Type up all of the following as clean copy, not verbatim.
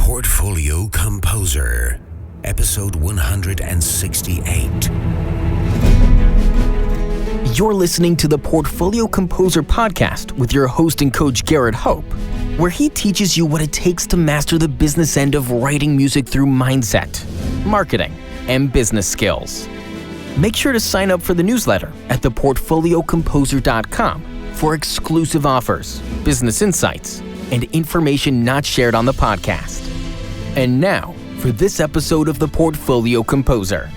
Portfolio Composer, episode 168. You're listening to the Portfolio Composer podcast with your host and coach Garrett Hope, where he teaches you what it takes to master the business end of writing music through mindset, marketing, and business skills. Make sure to sign up for the newsletter at theportfoliocomposer.com for exclusive offers, business insights, and information not shared on the podcast. And now, for this episode of the Portfolio Composer.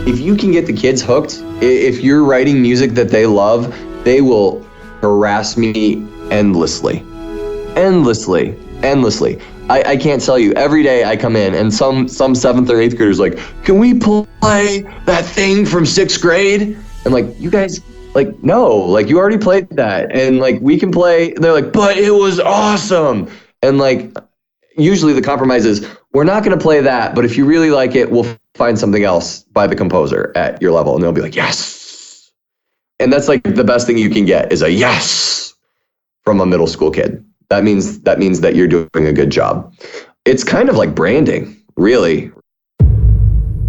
If you can get the kids hooked, if you're writing music that they love, they will harass me endlessly. I can't tell you, every day I come in and some 7th or 8th graders like, can we play that thing from 6th grade? I'm like, you guys, like, no, like you already played that. And like, we can play, they're like, but it was awesome. And like, usually the compromise is, we're not going to play that, but if you really like it, we'll find something else by the composer at your level. And they'll be like, yes. And that's like the best thing you can get is a yes from a middle school kid. That means that you're doing a good job. It's kind of like branding, really.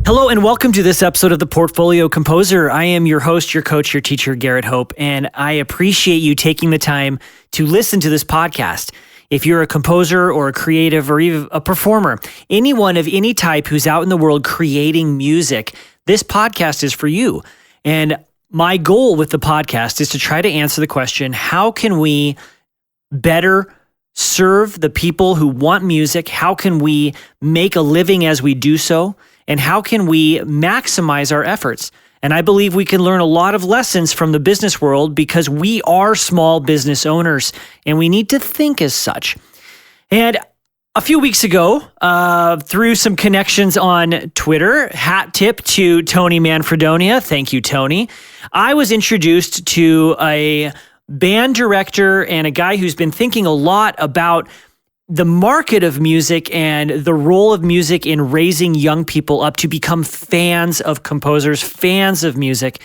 Hello and welcome to this episode of the Portfolio Composer. I am your host, your coach, your teacher, Garrett Hope, and I appreciate you taking the time to listen to this podcast. If you're a composer or a creative or even a performer, anyone of any type who's out in the world creating music, this podcast is for you. And my goal with the podcast is to try to answer the question, how can we better serve the people who want music? How can we make a living as we do so? And how can we maximize our efforts? And I believe we can learn a lot of lessons from the business world because we are small business owners and we need to think as such. And a few weeks ago, through some connections on Twitter, hat tip to Tony Manfredonia, thank you, Tony, I was introduced to a band director and a guy who's been thinking a lot about the market of music and the role of music in raising young people up to become fans of composers, fans of music.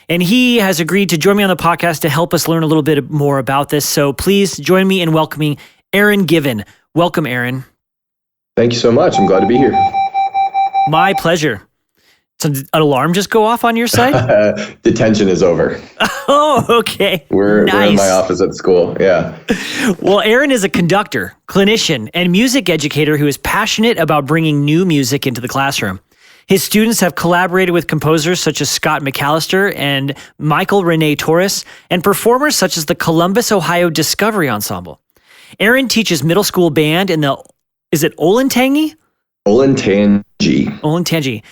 And he has agreed to join me on the podcast to help us learn a little bit more about this. So please join me in welcoming Aaron Given. Welcome, Aaron. Thank you so much. I'm glad to be here. My pleasure. So did an alarm just go off on your side? Detention is over. Oh, okay. We're in my office at school. Yeah. Well, Aaron is a conductor, clinician, and music educator who is passionate about bringing new music into the classroom. His students have collaborated with composers such as Scott McAllister and Rene Torres, and performers such as the Columbus Ohio Discovery Ensemble. Aaron teaches middle school band in is it Olentangy? Olentangy.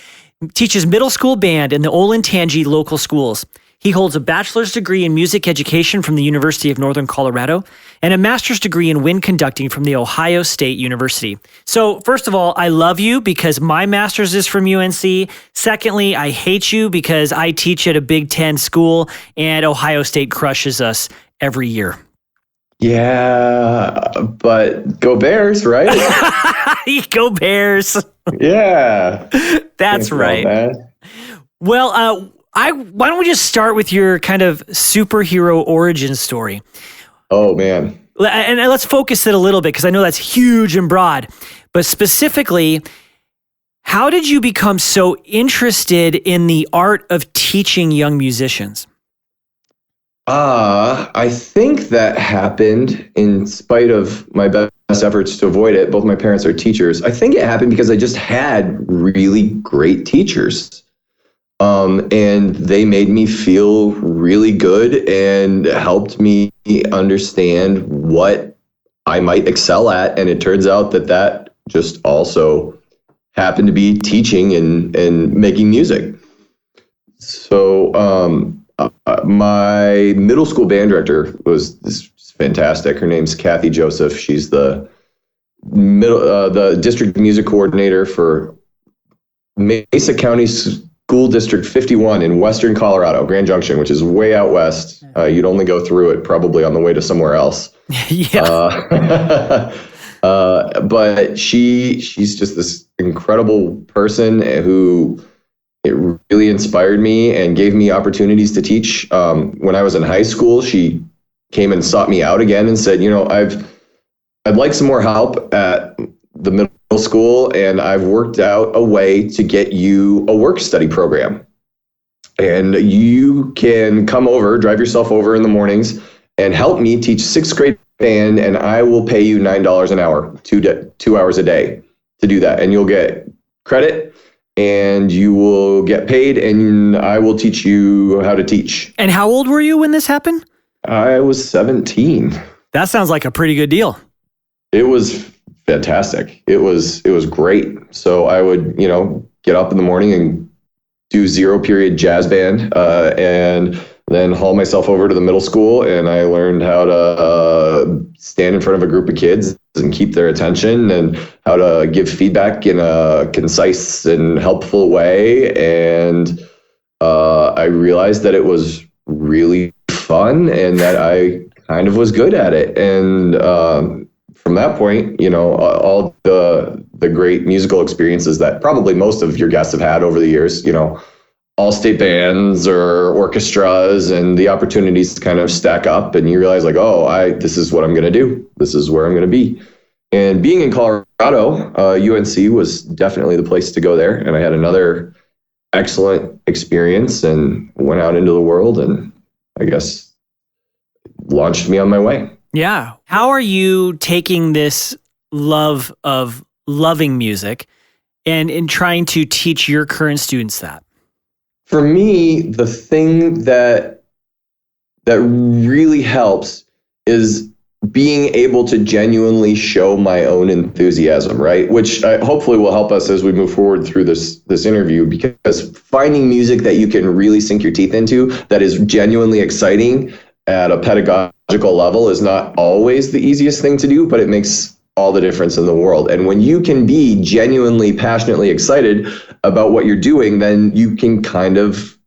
Teaches middle school band in the Olentangy Local Schools. He holds a bachelor's degree in music education from the University of Northern Colorado and a master's degree in wind conducting from the Ohio State University. So first of all, I love you because my master's is from UNC. Secondly, I hate you because I teach at a Big Ten school and Ohio State crushes us every year. Yeah, but go Bears, right? Go Bears. Yeah. That's right. Well, why don't we just start with your kind of superhero origin story? Oh, man. And let's focus it a little bit because I know that's huge and broad. But specifically, how did you become so interested in the art of teaching young musicians? I think that happened in spite of my best efforts to avoid it. Both my parents are teachers. I think it happened because I just had really great teachers. And they made me feel really good and helped me understand what I might excel at. And it turns out that just also happened to be teaching and making music. So, my middle school band director was fantastic. Her name's Kathy Joseph. She's the district music coordinator for Mesa County School District 51 in Western Colorado, Grand Junction, which is way out west. You'd only go through it probably on the way to somewhere else. Yeah. But she's just this incredible person who it really inspired me and gave me opportunities to teach. When I was in high school, she came and sought me out again and said, I'd like some more help at the middle school, and I've worked out a way to get you a work study program. And you can come over, drive yourself over in the mornings and help me teach 6th grade band, and I will pay you $9 an hour, 2 hours a day to do that. And you'll get credit and you will get paid, and I will teach you how to teach. And how old were you when this happened? I was 17. That sounds like a pretty good deal. It was fantastic. It was great. So I would, get up in the morning and do 0 period jazz band, and then haul myself over to the middle school, and I learned how to stand in front of a group of kids and keep their attention, and how to give feedback in a concise and helpful way. And I realized that it was really fun and that I kind of was good at it. And from that point, all the great musical experiences that probably most of your guests have had over the years, all state bands or orchestras, and the opportunities to kind of stack up, and you realize this is what I'm going to do. This is where I'm going to be. And being in Colorado, UNC was definitely the place to go there. And I had another excellent experience and went out into the world, and I guess launched me on my way. Yeah. How are you taking this love of loving music and in trying to teach your current students that? For me, the thing that really helps is being able to genuinely show my own enthusiasm, right? Which hopefully will help us as we move forward through this interview, because finding music that you can really sink your teeth into that is genuinely exciting at a pedagogical level is not always the easiest thing to do, but it makes all the difference in the world. And when you can be genuinely, passionately excited about what you're doing, then you can kind of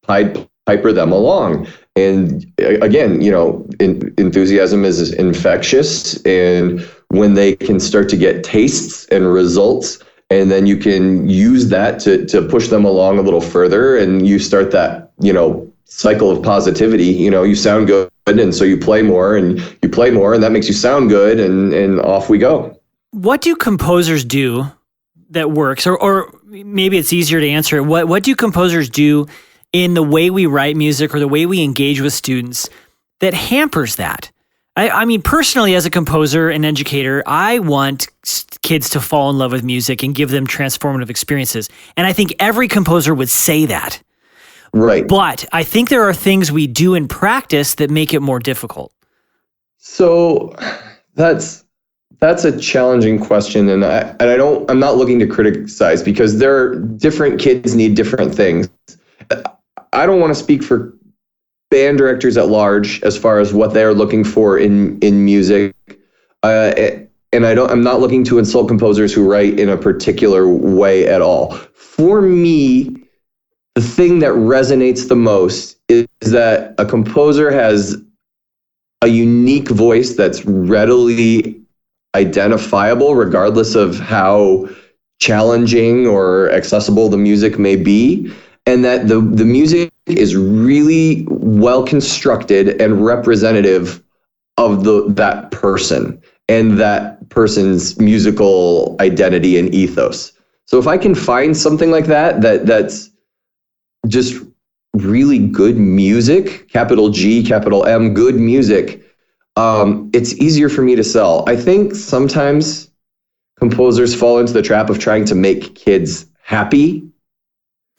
piper them along. And again, enthusiasm is infectious. And when they can start to get tastes and results, and then you can use that to push them along a little further, and you start that, cycle of positivity. You sound good, and so you play more, and that makes you sound good, and off we go. What do composers do that works? Or maybe it's easier to answer it. What do composers do in the way we write music or the way we engage with students that hampers that? I mean, personally, as a composer and educator, I want kids to fall in love with music and give them transformative experiences. And I think every composer would say that. Right. But I think there are things we do in practice that make it more difficult. So that's a challenging question, and I'm not looking to criticize, because different kids need different things. I don't want to speak for band directors at large as far as what they're looking for in music. And I'm not looking to insult composers who write in a particular way at all. For me, the thing that resonates the most is that a composer has a unique voice that's readily identifiable, regardless of how challenging or accessible the music may be, and that the music is really well constructed and representative of that person and that person's musical identity and ethos. So if I can find something like that's just really good music, capital G, capital M, good music, it's easier for me to sell. I think sometimes composers fall into the trap of trying to make kids happy,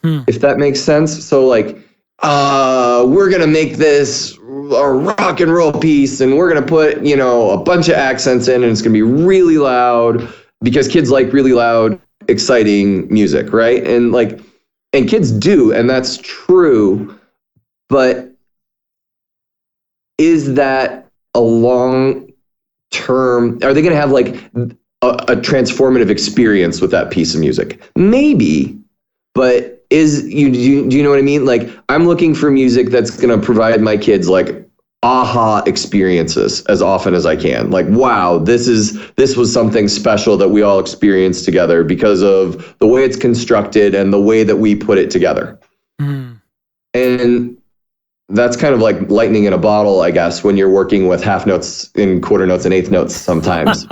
if that makes sense. So we're going to make this a rock and roll piece, and we're going to put, a bunch of accents in, and it's going to be really loud, because kids like really loud, exciting music, right? And kids do, and that's true, but is that a long term, are they going to have a transformative experience with that piece of music? Maybe, but do you know what I mean? I'm looking for music that's going to provide my kids aha experiences as often as I can. Wow, this was something special that we all experienced together because of the way it's constructed and the way that we put it together. And that's kind of like lightning in a bottle, I guess, when you're working with half notes and quarter notes and eighth notes sometimes.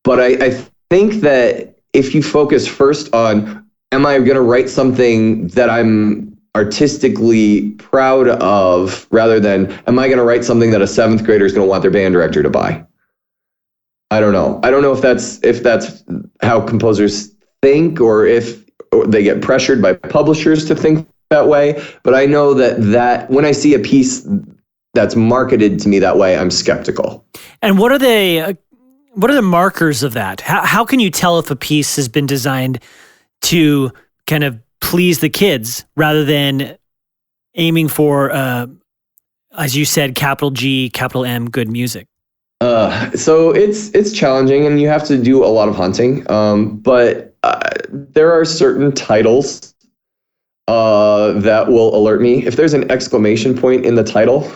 But I think that if you focus first on, am I going to write something that I'm artistically proud of, rather than, am I going to write something that a 7th grader is going to want their band director to buy? I don't know. I don't know if that's how composers think, or if they get pressured by publishers to think that way. But I know that when I see a piece that's marketed to me that way, I'm skeptical. And what are the markers of that? How can you tell if a piece has been designed to kind of please the kids rather than aiming for, as you said, capital G, capital M, good music? So it's challenging, and you have to do a lot of hunting. But there are certain titles that will alert me. If there's an exclamation point in the title,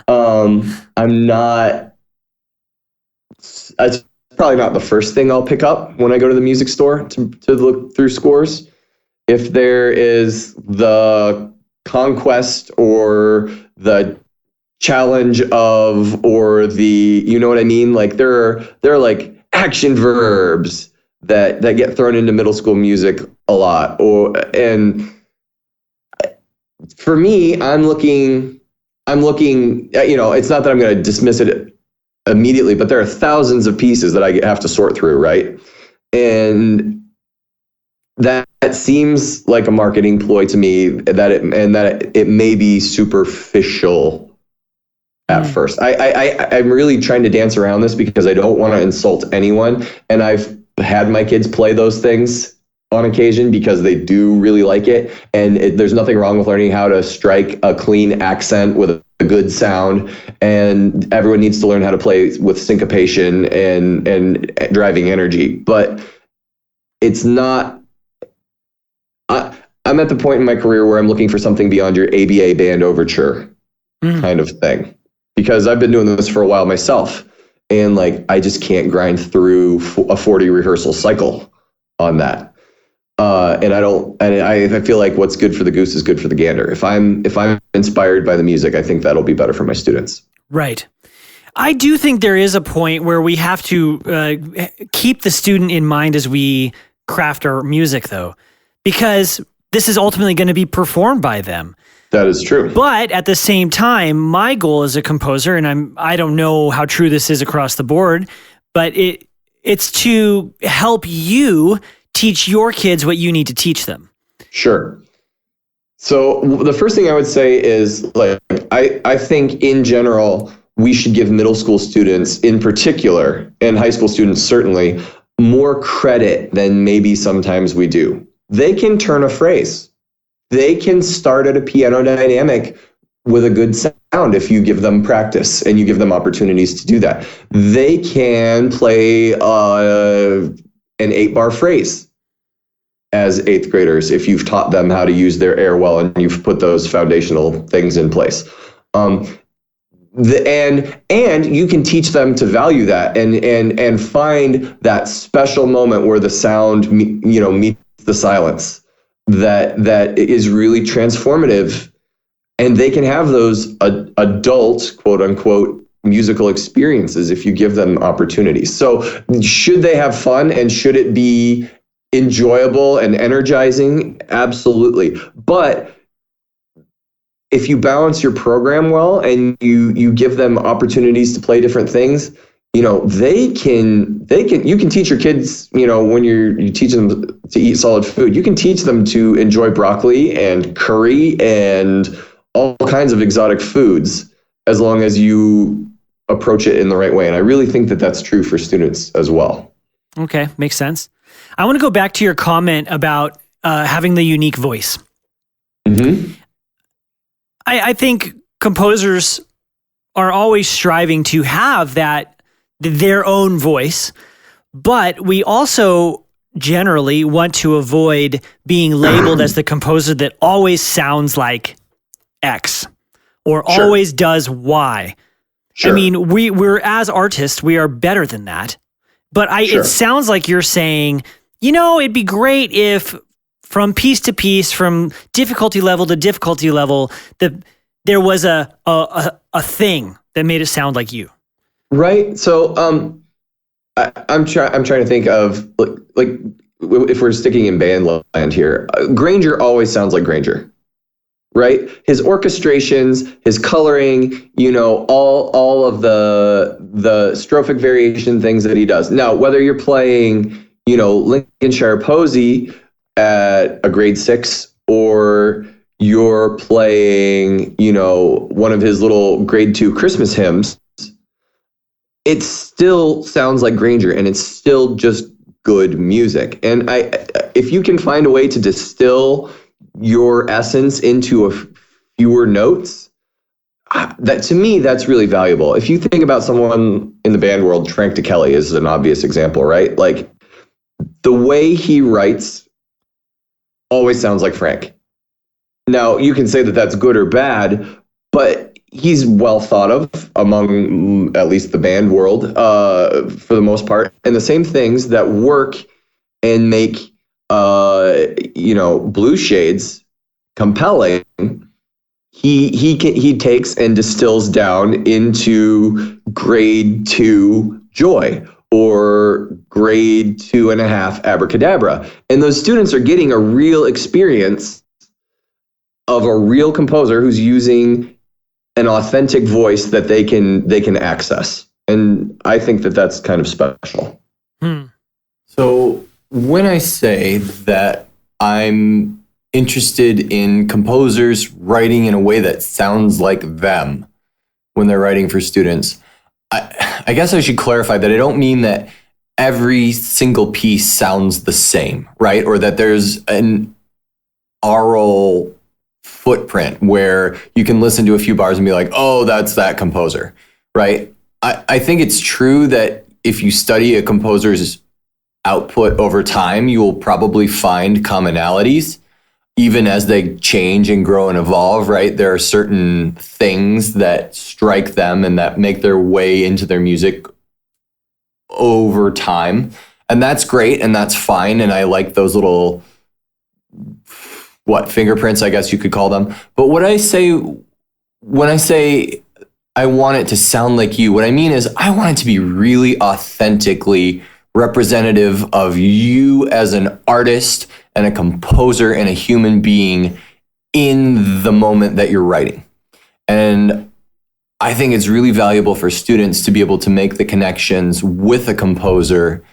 I'm not. It's probably not the first thing I'll pick up when I go to the music store to look through scores. If there is the conquest or the challenge of, or the, you know what I mean? Like there are like action verbs that get thrown into middle school music a lot. And for me, I'm looking, it's not that I'm going to dismiss it immediately, but there are thousands of pieces that I have to sort through, right? And that seems like a marketing ploy to me, that it may be superficial at first. I'm really trying to dance around this because I don't want to insult anyone. And I've had my kids play those things on occasion because they do really like it. And there's nothing wrong with learning how to strike a clean accent with a good sound. And everyone needs to learn how to play with syncopation and driving energy. But it's not, I'm at the point in my career where I'm looking for something beyond your ABA band overture kind of thing. Because I've been doing this for a while myself, and like I just can't grind through a 40 rehearsal cycle on that. And I feel like what's good for the goose is good for the gander. If I'm inspired by the music, I think that'll be better for my students. Right. I do think there is a point where we have to keep the student in mind as we craft our music, though, because this is ultimately going to be performed by them. That is true. But at the same time, my goal as a composer, and I don't know how true this is across the board, but it's to help you teach your kids what you need to teach them. Sure. So the first thing I would say is, like, I think in general, we should give middle school students in particular, and high school students certainly, more credit than maybe sometimes we do. They can turn a phrase. They can start at a piano dynamic with a good sound if you give them practice and you give them opportunities to do that. They can play an 8-bar phrase as 8th graders if you've taught them how to use their air well and you've put those foundational things in place. And you can teach them to value that and find that special moment where the sound meets the silence. That is really transformative, and they can have those adult, quote unquote, musical experiences if you give them opportunities. So should they have fun and should it be enjoyable and energizing? Absolutely. But if you balance your program well and you give them opportunities to play different things, you can teach your kids, when you teach them to eat solid food, you can teach them to enjoy broccoli and curry and all kinds of exotic foods as long as you approach it in the right way. And I really think that that's true for students as well. Okay. Makes sense. I want to go back to your comment about having the unique voice. Mm-hmm. I think composers are always striving to have their own voice, but we also generally want to avoid being labeled as the composer that always sounds like X or Sure. always does Y. Sure. I mean, we're as artists, we are better than that. But Sure. It sounds like you're saying, it'd be great if from piece to piece, from difficulty level to difficulty level, there was a thing that made it sound like you. Right. So I'm trying to think of like if we're sticking in band land here, Granger always sounds like Granger, right? His orchestrations, his coloring, all of the strophic variation things that he does. Now, whether you're playing, Lincolnshire Posy at a grade 6, or you're playing, one of his little grade 2 Christmas hymns, it still sounds like Granger, and it's still just good music. And if you can find a way to distill your essence into fewer notes, that to me, that's really valuable. If you think about someone in the band world, Frank DeKelly is an obvious example, right? Like the way he writes always sounds like Frank. Now you can say that that's good or bad, but he's well thought of among at least the band world for the most part. And the same things that work and make Blue Shades compelling, he takes and distills down into grade 2 Joy or grade 2.5 Abracadabra. And those students are getting a real experience of a real composer who's using an authentic voice that they can access. And I think that that's kind of special. So when I say that I'm interested in composers writing in a way that sounds like them when they're writing for students, I guess I should clarify that I don't mean that every single piece sounds the same, right? Or that there's an aural footprint where you can listen to a few bars and be like, oh, that's that composer, right? I think it's true that if you study a composer's output over time, you will probably find commonalities, even as they change and grow and evolve, right? There are certain things that strike them and that make their way into their music over time. And that's great and that's fine. And I like those little fingerprints, I guess you could call them. But when I say I want it to sound like you, what I mean is I want it to be really authentically representative of you as an artist and a composer and a human being in the moment that you're writing. And I think it's really valuable for students to be able to make the connections with a composer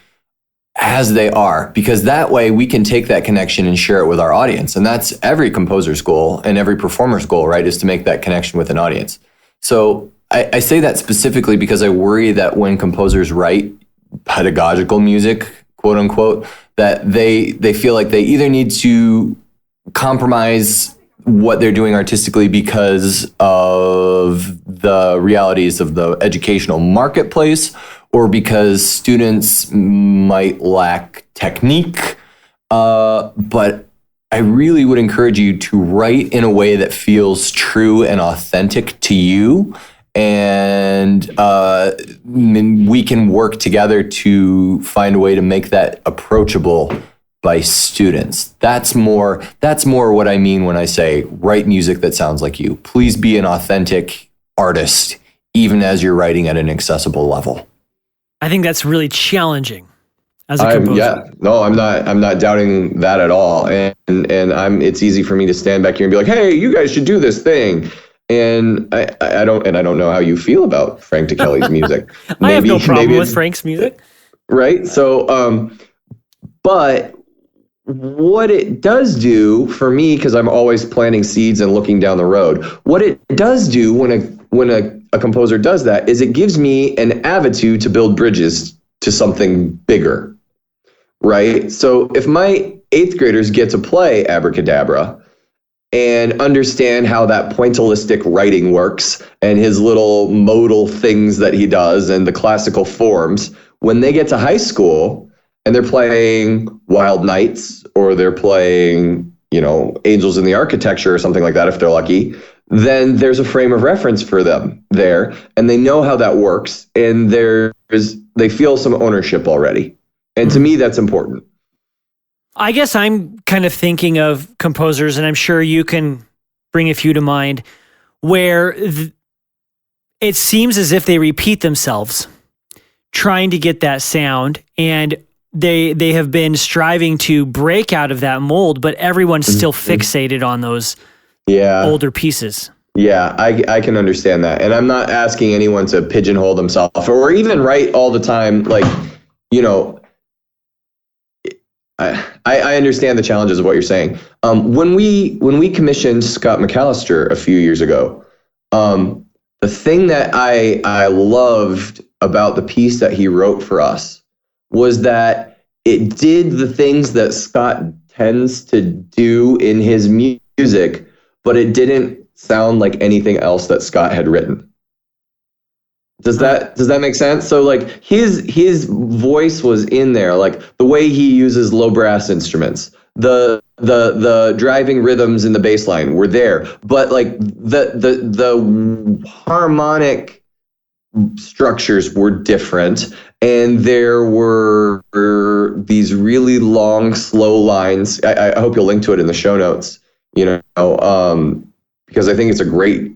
as they are, because that way we can take that connection and share it with our audience. And that's every composer's goal and every performer's goal, right, is to make that connection with an audience. So I say that specifically because I worry that when composers write pedagogical music, quote unquote, that they feel like they either need to compromise what they're doing artistically because of the realities of the educational marketplace, or because students might lack technique. But I really would encourage you to write in a way that feels true and authentic to you. And we can work together to find a way to make that approachable by students. That's more what I mean when I say write music that sounds like you. Please be an authentic artist, even as you're writing at an accessible level. I think that's really challenging as a composer. I'm not doubting that at all. And it's easy for me to stand back here and be like, hey, you guys should do this thing. And I don't know how you feel about Frank DeKelly's music. I have no problem with Frank's music. Right. So, but what it does do for me, because I'm always planting seeds and looking down the road, what it does do when a composer does that is it gives me an avenue to build bridges to something bigger. Right. So if my 8th graders get to play Abracadabra and understand how that pointillistic writing works and his little modal things that he does and the classical forms, when they get to high school and they're playing Wild Nights or they're playing, Angels in the Architecture or something like that, if they're lucky, then there's a frame of reference for them there and they know how that works and they feel some ownership already. And to me, that's important. I guess I'm kind of thinking of composers, and I'm sure you can bring a few to mind, where it seems as if they repeat themselves trying to get that sound, and they have been striving to break out of that mold, but everyone's still fixated on those older pieces. Yeah, I can understand that. And I'm not asking anyone to pigeonhole themselves or even write all the time. Like, you know, I understand the challenges of what you're saying. When we commissioned Scott McAllister a few years ago, the thing that I loved about the piece that he wrote for us was that it did the things that Scott tends to do in his music, but it didn't sound like anything else that Scott had written. Does that make sense? So like his voice was in there, like the way he uses low brass instruments, the driving rhythms in the bass line were there, but like the harmonic structures were different, and there were these really long, slow lines. I hope you'll link to it in the show notes, because I think it's a great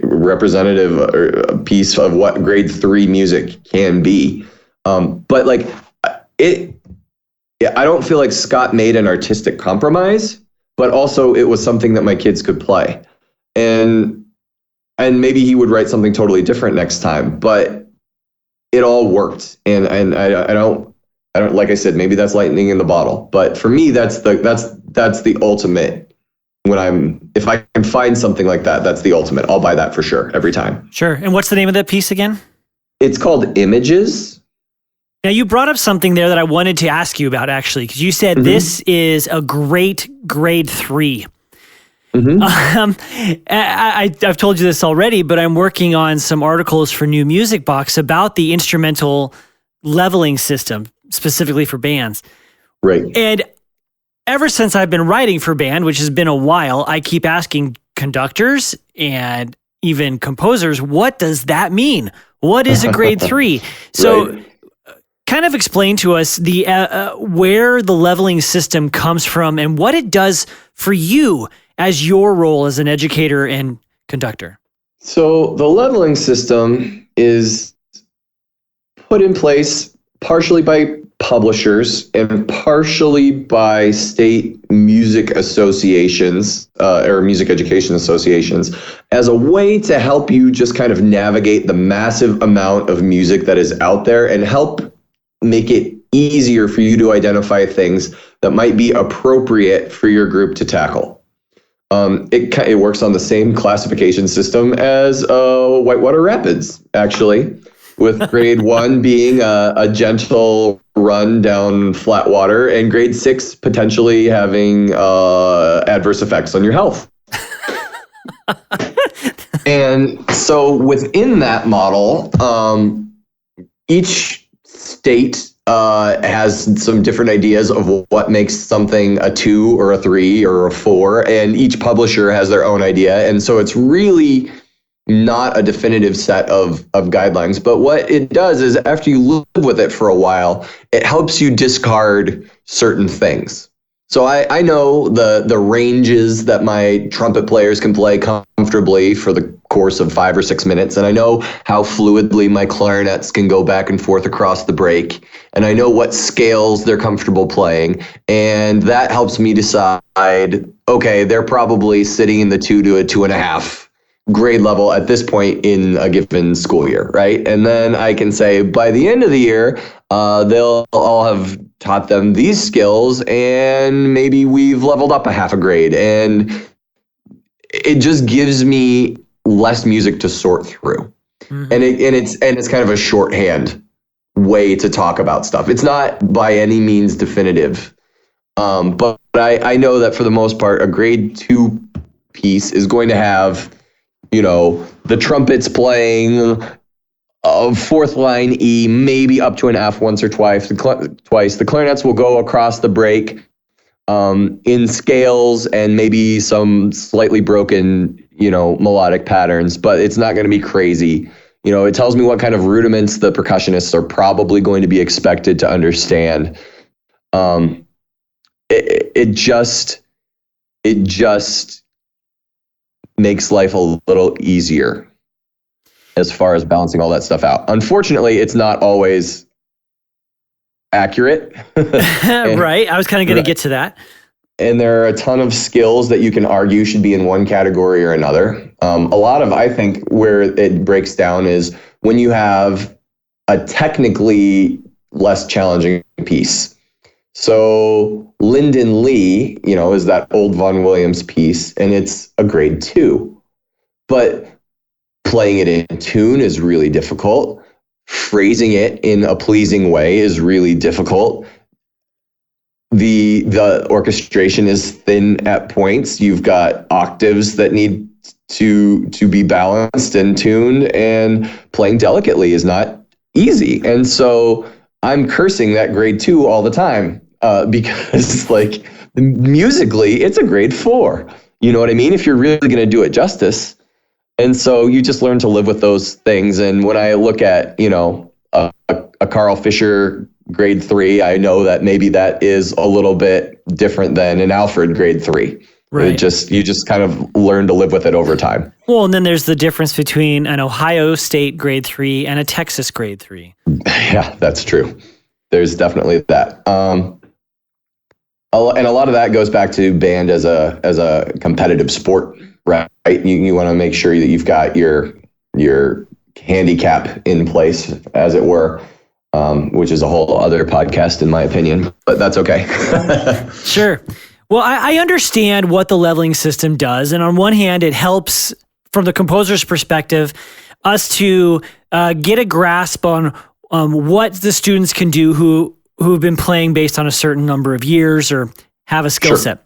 representative piece of what grade 3 music can be. But like I don't feel like Scott made an artistic compromise, but also it was something that my kids could play. And maybe he would write something totally different next time, but it all worked. And I don't, like I said, maybe that's lightning in the bottle, but for me, that's the ultimate. If I can find something like that, that's the ultimate. I'll buy that for sure every time. Sure. And what's the name of that piece again? It's called Images. Now, you brought up something there that I wanted to ask you about, actually, because you said this is a great grade 3. I've told you this already, but I'm working on some articles for New Music Box about the instrumental leveling system, specifically for bands. Right. And ever since I've been writing for band, which has been a while, I keep asking conductors and even composers, what does that mean? What is a grade 3? So right. Kind of explain to us the where the leveling system comes from and what it does for you as your role as an educator and conductor. So the leveling system is put in place partially by publishers and partially by state music associations or music education associations as a way to help you just kind of navigate the massive amount of music that is out there and help make it easier for you to identify things that might be appropriate for your group to tackle. It works on the same classification system as Whitewater Rapids, actually, with grade 1 being a gentle run down flat water and grade 6 potentially having adverse effects on your health. And so within that model, each state has some different ideas of what makes something a 2 or a 3 or a 4, and each publisher has their own idea. And so it's really not a definitive set of guidelines. But what it does is after you live with it for a while, it helps you discard certain things. So I know the ranges that my trumpet players can play comfortably for the course of 5 or 6 minutes. And I know how fluidly my clarinets can go back and forth across the break. And I know what scales they're comfortable playing. And that helps me decide, okay, they're probably sitting in the 2 to a 2.5 grade level at this point in a given school year, right? And then I can say by the end of the year, they'll all have taught them these skills and maybe we've leveled up a half a grade. And it just gives me less music to sort through. And it's kind of a shorthand way to talk about stuff. It's not by any means definitive. But I know that for the most part, a grade 2 piece is going to have, the trumpets playing a 4th line E, maybe up to an F once or twice. The clarinets will go across the break in scales and maybe some slightly broken, melodic patterns, but it's not going to be crazy. It tells me what kind of rudiments the percussionists are probably going to be expected to understand. It just makes life a little easier. as far as balancing all that stuff out. Unfortunately, it's not always accurate. Right. I was kind of going to get to that. And there are a ton of skills that you can argue should be in one category or another. A lot of, I think, where it breaks down is when you have a technically less challenging piece. So Lyndon Lee, is that old Vaughan Williams piece, and it's a grade 2. But playing it in tune is really difficult. Phrasing it in a pleasing way is really difficult. The orchestration is thin at points. You've got octaves that need to be balanced and tuned, and playing delicately is not easy. And so I'm cursing that grade 2 all the time because musically it's a grade 4. You know what I mean? If you're really going to do it justice. And so you just learn to live with those things. And when I look at, a Carl Fisher grade 3, I know that maybe that is a little bit different than an Alfred grade 3. Right. You just kind of learn to live with it over time. Well, and then there's the difference between an Ohio State grade 3 and a Texas grade 3. Yeah, that's true. There's definitely that. And a lot of that goes back to band as a competitive sport, right? You want to make sure that you've got your handicap in place, as it were, which is a whole other podcast, in my opinion, but that's okay. Sure. Well, I understand what the leveling system does. And on one hand, it helps, from the composer's perspective, us to get a grasp on what the students can do who've been playing based on a certain number of years or have a skill set.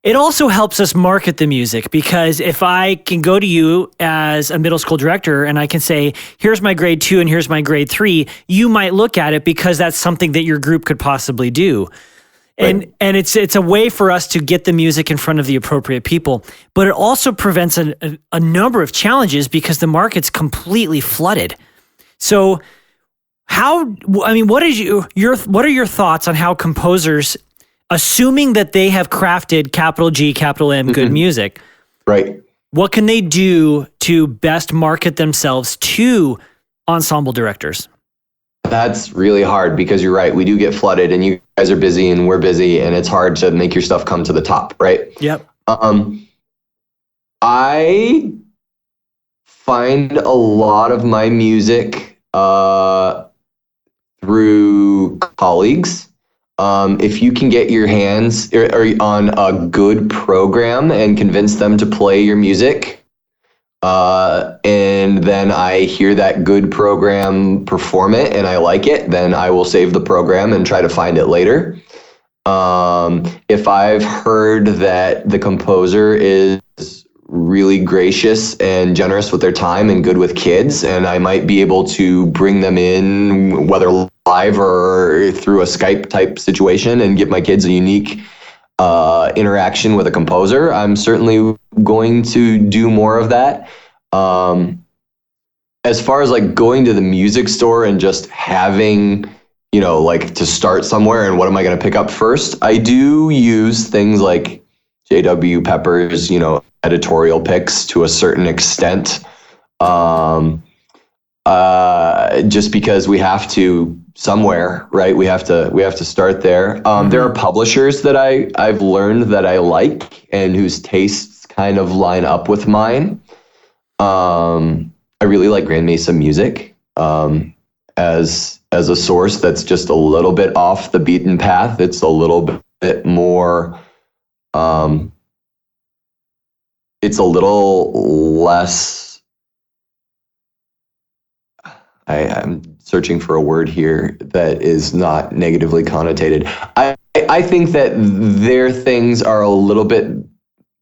It also helps us market the music, because if I can go to you as a middle school director and I can say, here's my grade 2 and here's my grade 3, you might look at it because that's something that your group could possibly do. Right. And it's a way for us to get the music in front of the appropriate people. But it also prevents a number of challenges because the market's completely flooded. So what are your thoughts on how composers, assuming that they have crafted capital G, capital M, good music, right? What can they do to best market themselves to ensemble directors? That's really hard, because you're right. We do get flooded, and you guys are busy and we're busy, and it's hard to make your stuff come to the top, right? Yep. I find a lot of my music through colleagues. If you can get your hands on a good program and convince them to play your music, and then I hear that good program perform it and I like it, then I will save the program and try to find it later. If I've heard that the composer is really gracious and generous with their time and good with kids, and I might be able to bring them in, whether live or through a Skype type situation, and give my kids a unique interaction with a composer, I'm certainly going to do more of that. As far as going to the music store and just having, to start somewhere and what am I going to pick up first, I do use things like J.W. Pepper's, editorial picks to a certain extent. Just because we have to somewhere, right? We have to start there. There are publishers that I've learned that I like and whose tastes kind of line up with mine. I really like Grand Mesa Music as a source that's just a little bit off the beaten path. It's a little bit more. It's a little less. I'm searching for a word here that is not negatively connotated. I think that their things are a little bit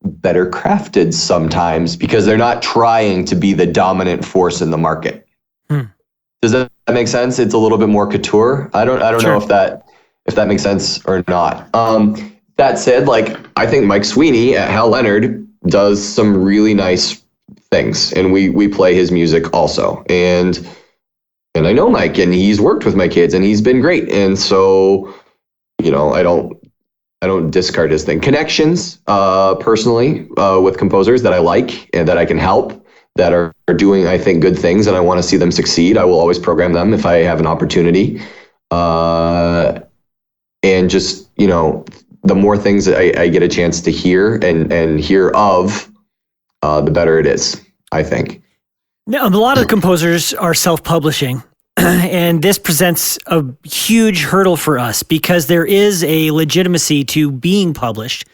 better crafted sometimes because they're not trying to be the dominant force in the market. Does that make sense? It's a little bit more couture. I don't know if that makes sense or not. That said, I think Mike Sweeney at Hal Leonard does some really nice things, and we play his music also. And I know Mike, and he's worked with my kids, and he's been great. And so, I don't discard his thing. Connections, personally, with composers that I like and that I can help, that are doing, I think, good things, and I want to see them succeed. I will always program them if I have an opportunity. And just, the more things that I get a chance to hear and hear of, the better it is, I think. Now, a lot of composers are self-publishing, and this presents a huge hurdle for us because there is a legitimacy to being published,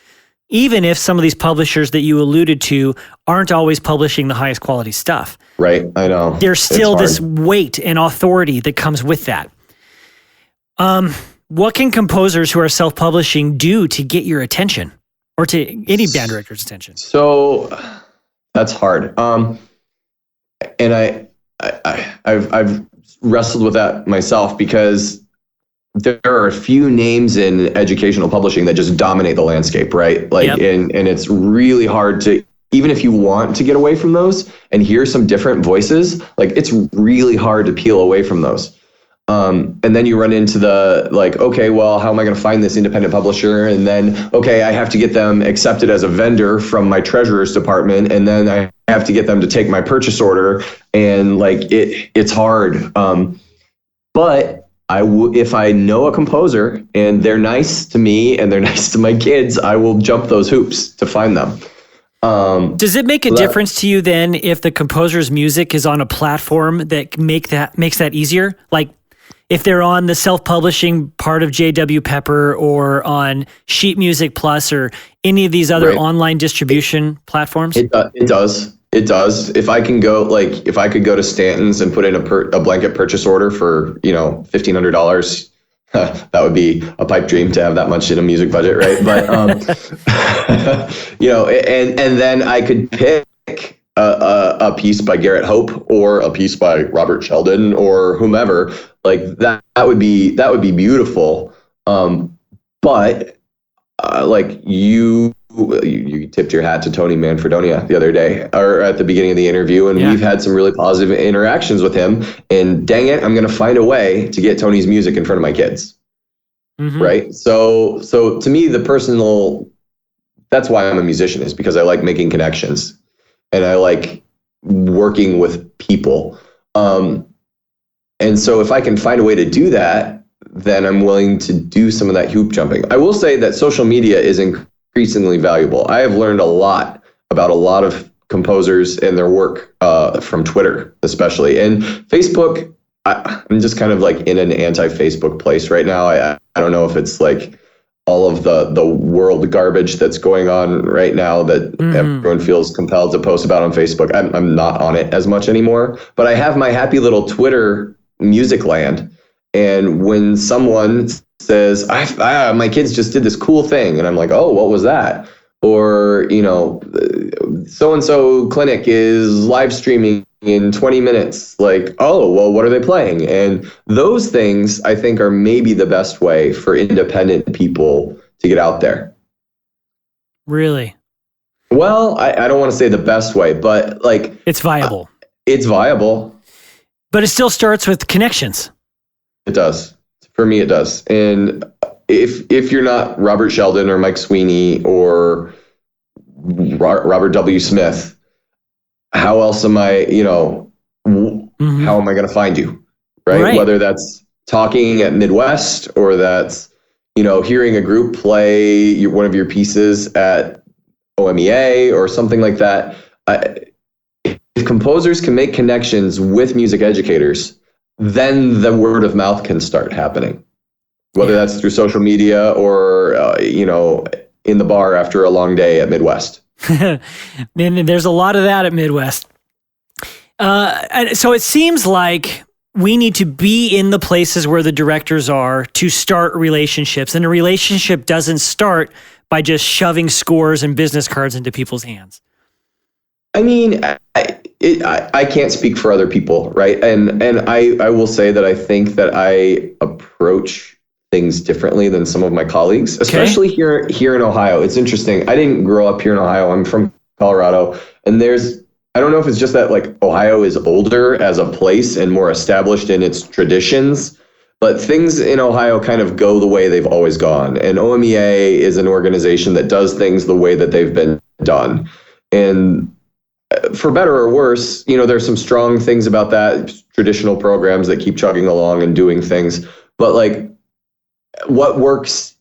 even if some of these publishers that you alluded to aren't always publishing the highest quality stuff. Right, I know. There's still this weight and authority that comes with that. What can composers who are self-publishing do to get your attention, or to any band director's attention? So that's hard. And I've wrestled with that myself, because there are a few names in educational publishing that just dominate the landscape, right? Like, yep. and it's really hard to, even if you want to get away from those and hear some different voices, like, it's really hard to peel away from those. And then you run into the, like, okay, well, how am I going to find this independent publisher? And then, okay, I have to get them accepted as a vendor from my treasurer's department. And then I have to get them to take my purchase order. And like, it's hard. But if I know a composer and they're nice to me and they're nice to my kids, I will jump those hoops to find them. Does it make a difference to you then if the composer's music is on a platform that makes that easier? Like, if they're on the self-publishing part of J.W. Pepper or on Sheet Music Plus or any of these other online distribution platforms? It does. It does. If I could go to Stanton's and put in a blanket purchase order for, $1,500, that would be a pipe dream to have that much in a music budget, right? But, and then I could pick a piece by Garrett Hope or a piece by Robert Sheldon or whomever. Like, that would be beautiful. But you tipped your hat to Tony Manfredonia the other day, or at the beginning of the interview, and we've had some really positive interactions with him. And dang it, I'm going to find a way to get Tony's music in front of my kids. Mm-hmm. Right. So to me, that's why I'm a musician, is because I like making connections and I like working with people. And so if I can find a way to do that, then I'm willing to do some of that hoop jumping. I will say that social media is increasingly valuable. I have learned a lot about a lot of composers and their work from Twitter, especially. And Facebook, I'm just kind of like in an anti-Facebook place right now. I don't know if it's like all of the world garbage that's going on right now that everyone feels compelled to post about on Facebook. I'm not on it as much anymore, but I have my happy little Twitter music land. And when someone says, my kids just did this cool thing, and I'm like, oh, what was that? Or, so-and-so clinic is live streaming in 20 minutes. Like, oh, well, what are they playing? And those things, I think, are maybe the best way for independent people to get out there. Really? Well, I don't want to say the best way, but like... It's viable. It's viable. But it still starts with connections. It does. For me, it does. And if you're not Robert Sheldon or Mike Sweeney or Robert W. Smith, how else am I, how am I going to find you? Right? Whether that's talking at Midwest or that's, hearing a group play one of your pieces at OMEA or something like that. If composers can make connections with music educators, then the word of mouth can start happening, whether that's through social media or, in the bar after a long day at Midwest. And there's a lot of that at Midwest. So it seems like we need to be in the places where the directors are to start relationships. And a relationship doesn't start by just shoving scores and business cards into people's hands. I mean, I can't speak for other people, right? And I will say that I think that I approach things differently than some of my colleagues, especially here in Ohio. It's interesting. I didn't grow up here in Ohio. I'm from Colorado, and I don't know if it's just that like Ohio is older as a place and more established in its traditions, but things in Ohio kind of go the way they've always gone. And OMEA is an organization that does things the way that they've been done. And for better or worse, there's some strong things about that, traditional programs that keep chugging along and doing things. But like what works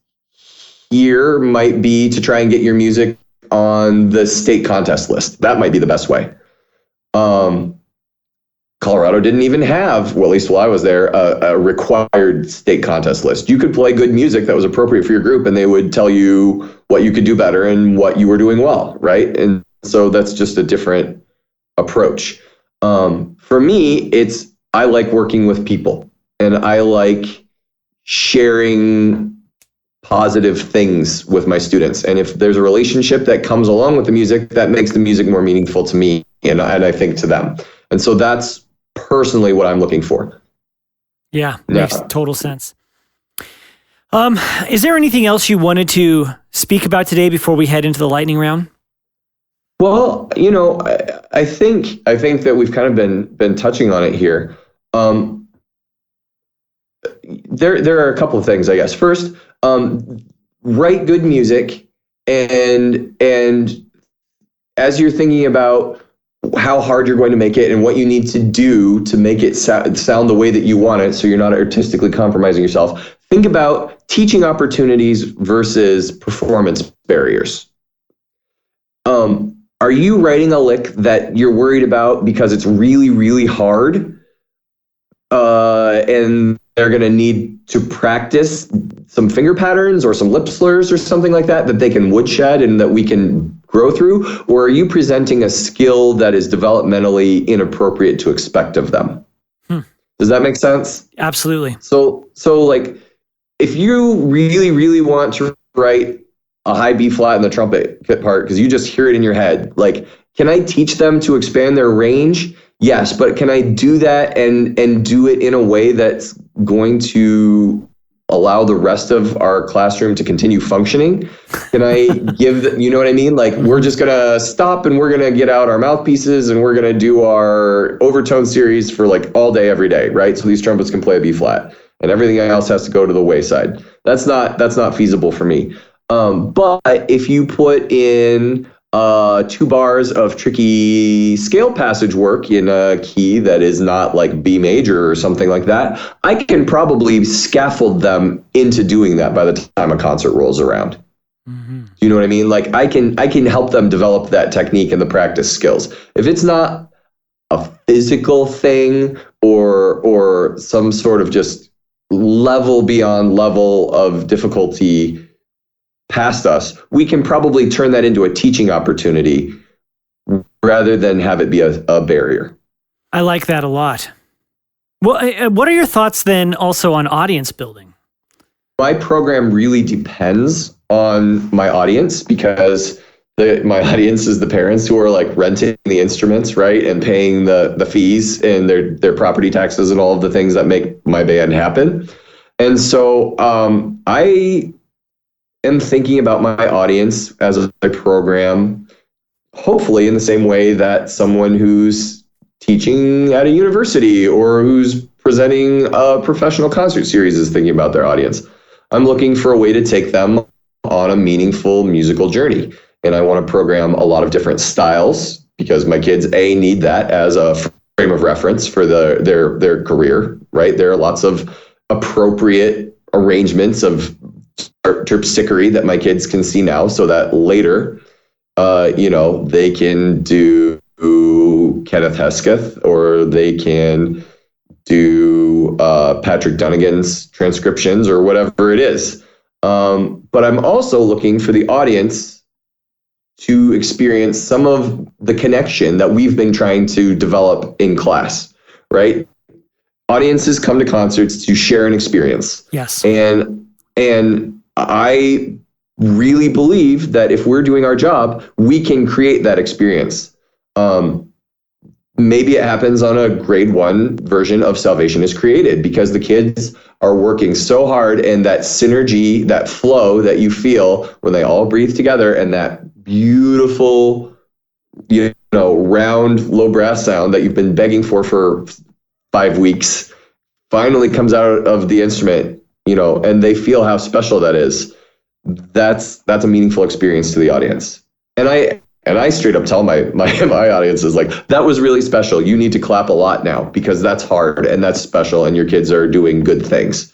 here might be to try and get your music on the state contest list. That might be the best way. Colorado didn't even have, well, at least while I was there, a required state contest list. You could play good music that was appropriate for your group, and they would tell you what you could do better and what you were doing well, right? And so that's just a different approach. For me, I like working with people, and I like sharing positive things with my students. And if there's a relationship that comes along with the music, that makes the music more meaningful to me and I think to them. And so that's personally what I'm looking for. Yeah, makes total sense. Is there anything else you wanted to speak about today before we head into the lightning round? Well, I think that we've kind of been touching on it here. There are a couple of things, I guess. First, write good music, and as you're thinking about how hard you're going to make it and what you need to do to make it sound the way that you want it, so you're not artistically compromising yourself. Think about teaching opportunities versus performance barriers. Are you writing a lick that you're worried about because it's really, really hard, and they're going to need to practice some finger patterns or some lip slurs or something like that they can woodshed and that we can grow through? Or are you presenting a skill that is developmentally inappropriate to expect of them? Does that make sense? Absolutely. So like, if you really, really want to write a high B flat in the trumpet part because you just hear it in your head, like, can I teach them to expand their range? Yes, but can I do that and do it in a way that's going to allow the rest of our classroom to continue functioning? Can I give you know what I mean? Like, we're just going to stop and we're going to get out our mouthpieces and we're going to do our overtone series for like all day, every day, right? So these trumpets can play a B flat and everything else has to go to the wayside. That's not feasible for me. But if you put in 2 bars of tricky scale passage work in a key that is not like B major or something like that, I can probably scaffold them into doing that by the time a concert rolls around. Mm-hmm. Do you know what I mean? Like, I can help them develop that technique and the practice skills. If it's not a physical thing or some sort of just level beyond level of difficulty past us, we can probably turn that into a teaching opportunity rather than have it be a barrier. I like that a lot. Well, what are your thoughts then also on audience building? My program really depends on my audience because my audience is the parents who are like renting the instruments, right? And paying the fees and their property taxes and all of the things that make my band happen. And so I am thinking about my audience as a program, hopefully in the same way that someone who's teaching at a university or who's presenting a professional concert series is thinking about their audience. I'm looking for a way to take them on a meaningful musical journey. And I want to program a lot of different styles because my kids, need that as a frame of reference for their career, right? There are lots of appropriate arrangements of terpsichore that my kids can see now so that later, they can do Kenneth Hesketh or they can do Patrick Dunnigan's transcriptions or whatever it is. But I'm also looking for the audience to experience some of the connection that we've been trying to develop in class, right? Audiences come to concerts to share an experience. Yes. And I really believe that if we're doing our job, we can create that experience. Maybe it happens on a grade 1 version of Salvation is Created because the kids are working so hard and that synergy, that flow that you feel when they all breathe together and that beautiful, round low brass sound that you've been begging for 5 weeks finally comes out of the instrument, and they feel how special that is. That's a meaningful experience to the audience. And And I straight up tell my audiences, like, that was really special. You need to clap a lot now because that's hard and that's special and your kids are doing good things.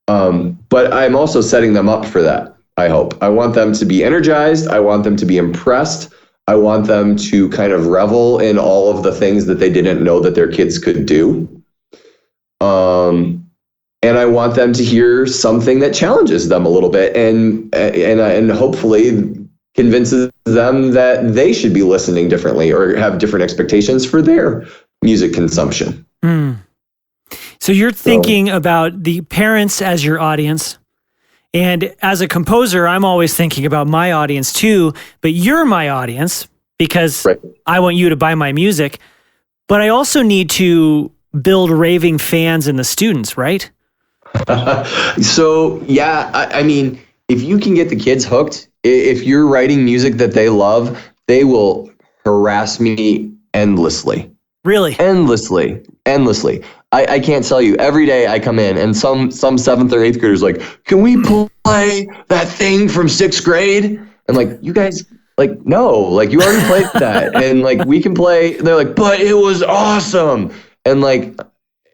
But I'm also setting them up for that, I hope. I want them to be energized. I want them to be impressed. I want them to kind of revel in all of the things that they didn't know that their kids could do. And I want them to hear something that challenges them a little bit and hopefully convinces them that they should be listening differently or have different expectations for their music consumption. So you're thinking about the parents as your audience. And as a composer, I'm always thinking about my audience too, but you're my audience because I want you to buy my music. But I also need to build raving fans in the students, right? So, yeah, I mean, if you can get the kids hooked, if you're writing music that they love, they will harass me endlessly. Really? Endlessly. I can't tell you. Every day I come in and some 7th or 8th graders like, can we play that thing from 6th grade? I'm like, you guys, like, no, like you already played that. And like, we can play. They're like, but it was awesome. And like,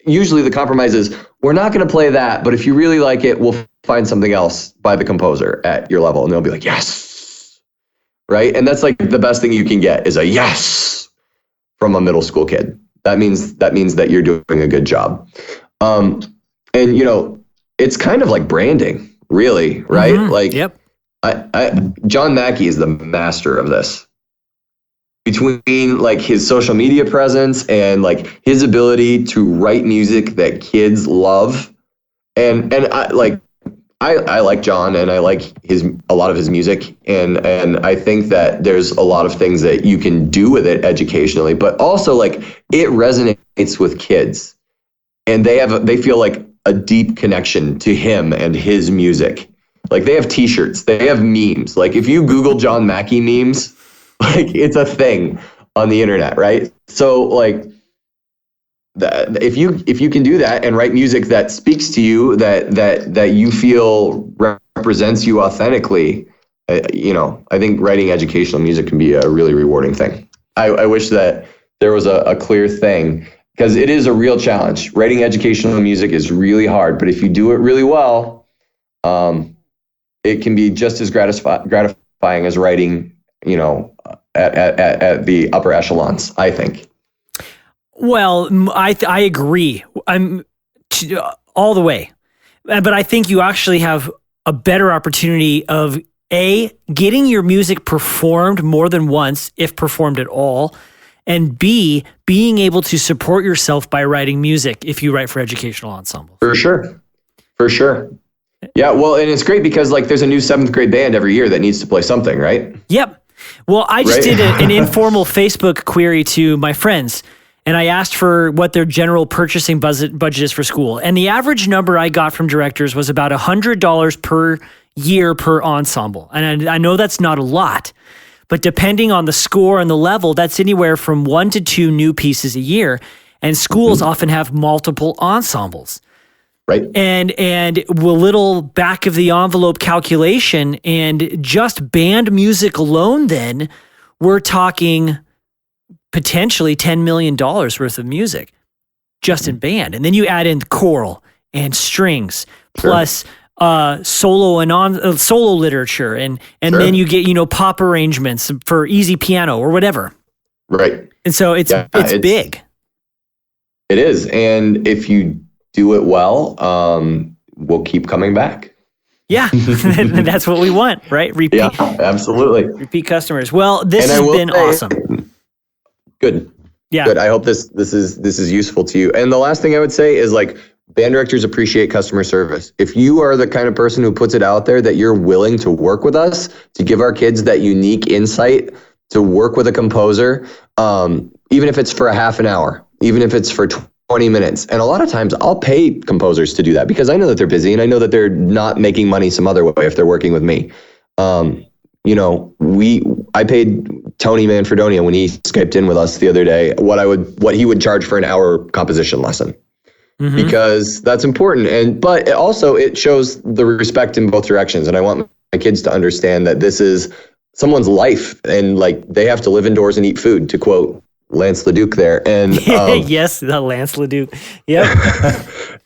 usually the compromise is, we're not going to play that, but if you really like it, we'll find something else by the composer at your level. And they'll be like, yes. Right. And that's like the best thing you can get is a yes from a middle school kid. That means that you're doing a good job. And you know, it's kind of like branding, really, right? Mm-hmm. Like, yep. John Mackey is the master of this. Between like his social media presence and like his ability to write music that kids love, and I like John and I like a lot of his music, and I think that there's a lot of things that you can do with it educationally, but also like it resonates with kids, and they feel like a deep connection to him and his music. Like they have T-shirts, they have memes. Like if you Google John Mackey memes, like it's a thing on the internet, right? So like if you can do that and write music that speaks to you, that you feel represents you authentically, you know, I think writing educational music can be a really rewarding thing. I wish that there was a clear thing, because it is a real challenge. Writing educational music is really hard, but if you do it really well, it can be just as gratifying as writing, you know, at the upper echelons, I think. Well, I agree. I'm all the way. But I think you actually have a better opportunity of A, getting your music performed more than once, if performed at all, and B, being able to support yourself by writing music if you write for educational ensembles. For sure. Yeah, well, and it's great because like there's a new 7th grade band every year that needs to play something, right? Yep. Well, I just did an informal Facebook query to my friends, and I asked for what their general purchasing budget is for school. And the average number I got from directors was about $100 per year per ensemble. And I know that's not a lot, but depending on the score and the level, that's anywhere from 1 to 2 new pieces a year. And schools often have multiple ensembles. Right. And a little back of the envelope calculation, and just band music alone, then we're talking potentially $10 million worth of music just in band. And then you add in choral and strings, plus solo and solo literature, and then you get, you know, pop arrangements for easy piano or whatever. Right. And so it's big. It is. And if you do it well, we'll keep coming back. Yeah, that's what we want, right? Repeat. Yeah, absolutely. Repeat customers. Well, this has been awesome. Good. Yeah. Good. I hope this is useful to you. And the last thing I would say is like, band directors appreciate customer service. If you are the kind of person who puts it out there that you're willing to work with us to give our kids that unique insight to work with a composer, even if it's for a half an hour, even if it's for 20 minutes. And a lot of times I'll pay composers to do that because I know that they're busy and I know that they're not making money some other way if they're working with me. You know, I paid Tony Manfredonia when he Skyped in with us the other day, what he would charge for an hour composition lesson, because that's important. But it shows the respect in both directions. And I want my kids to understand that this is someone's life, and like they have to live indoors and eat food, to quote Lance LeDuc there. And yes, the Lance LeDuc. Yep.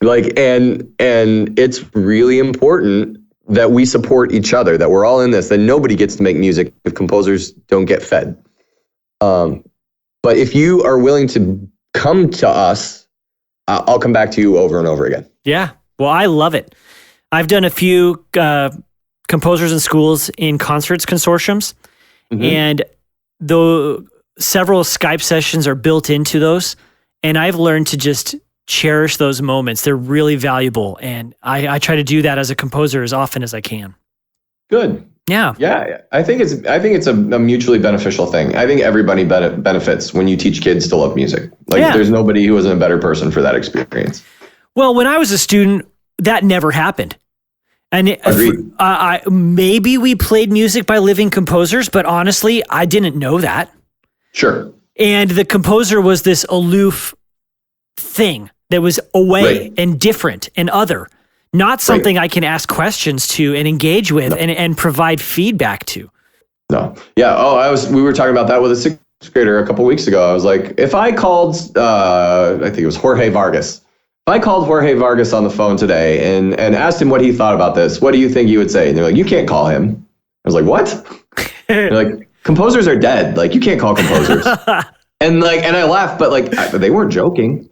like, and it's really important that we support each other, that we're all in this, that nobody gets to make music if composers don't get fed. But if you are willing to come to us, I'll come back to you over and over again. Yeah. Well, I love it. I've done a few composers in schools in concerts consortiums, and several Skype sessions are built into those. And I've learned to just cherish those moments. They're really valuable. And I try to do that as a composer as often as I can. Good. Yeah. Yeah. I think it's a mutually beneficial thing. I think everybody benefits when you teach kids to love music. Like there's nobody who isn't a better person for that experience. Well, when I was a student, that never happened. And maybe we played music by living composers, but honestly, I didn't know that. Sure. And the composer was this aloof thing that was away and different and other, not something I can ask questions to and engage with and provide feedback to. No. Yeah. We were talking about that with a sixth grader a couple of weeks ago. I was like, if I called, I think it was Jorge Vargas. If I called Jorge Vargas on the phone today and asked him what he thought about this, what do you think he would say? And they're like, you can't call him. I was like, what? They're like, composers are dead. Like, you can't call composers. and I laughed, but like, they weren't joking,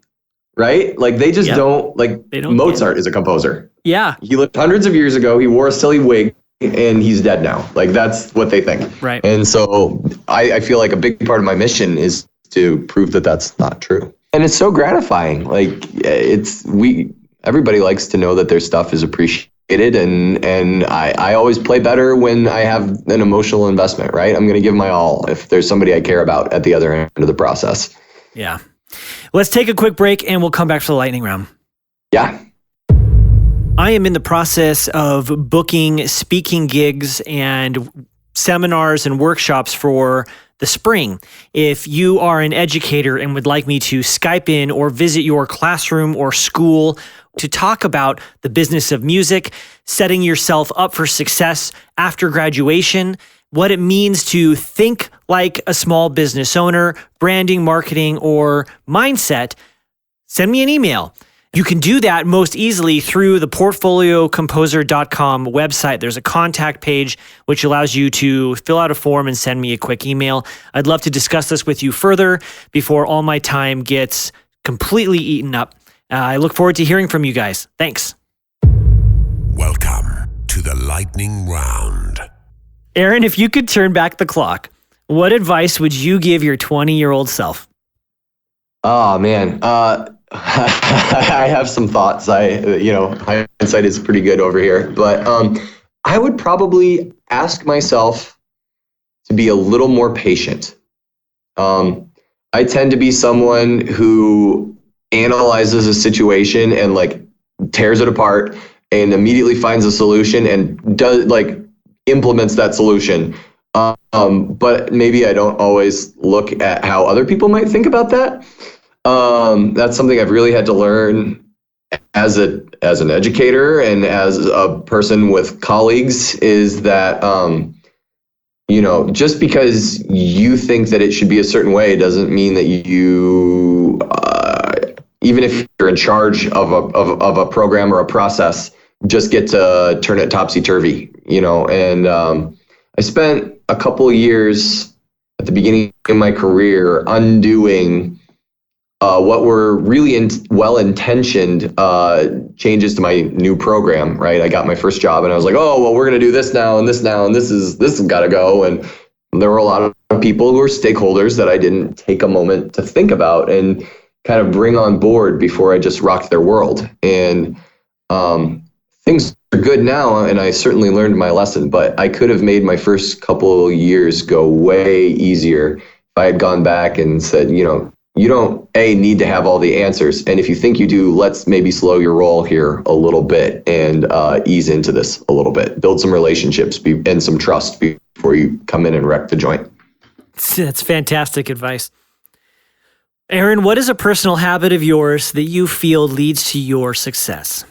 right? Like, they just don't, like, Mozart is a composer. Yeah. He lived hundreds of years ago. He wore a silly wig and he's dead now. Like, that's what they think. Right. And so I feel like a big part of my mission is to prove that that's not true. And it's so gratifying. Like, everybody likes to know that their stuff is appreciated, and I always play better when I have an emotional investment, right? I'm going to give my all if there's somebody I care about at the other end of the process. Yeah. Let's take a quick break and we'll come back for the lightning round. Yeah. I am in the process of booking speaking gigs and seminars and workshops for the spring. If you are an educator and would like me to Skype in or visit your classroom or school to talk about the business of music, setting yourself up for success after graduation, what it means to think like a small business owner, branding, marketing, or mindset, send me an email. You can do that most easily through the portfoliocomposer.com website. There's a contact page which allows you to fill out a form and send me a quick email. I'd love to discuss this with you further before all my time gets completely eaten up. I look forward to hearing from you guys. Thanks. Welcome to the lightning round. Aaron, if you could turn back the clock, what advice would you give your 20-year-old self? Oh, man. I have some thoughts. Hindsight is pretty good over here, but I would probably ask myself to be a little more patient. I tend to be someone who analyzes a situation and like tears it apart and immediately finds a solution and implements that solution. But maybe I don't always look at how other people might think about that. That's something I've really had to learn as an educator and as a person with colleagues, is that, just because you think that it should be a certain way doesn't mean that you, even if you're in charge of a program or a process, just get to turn it topsy-turvy, and I spent a couple of years at the beginning of my career undoing what were really well-intentioned changes to my new program, right? I got my first job and I was like, oh, well, we're going to do this now and this now, and this has got to go. And there were a lot of people who were stakeholders that I didn't take a moment to think about and kind of bring on board before I just rocked their world. And things are good now, and I certainly learned my lesson, but I could have made my first couple years go way easier if I had gone back and said, you don't need to have all the answers. And if you think you do, let's maybe slow your roll here a little bit and ease into this a little bit. Build some relationships and some trust before you come in and wreck the joint. That's fantastic advice. Aaron, what is a personal habit of yours that you feel leads to your success?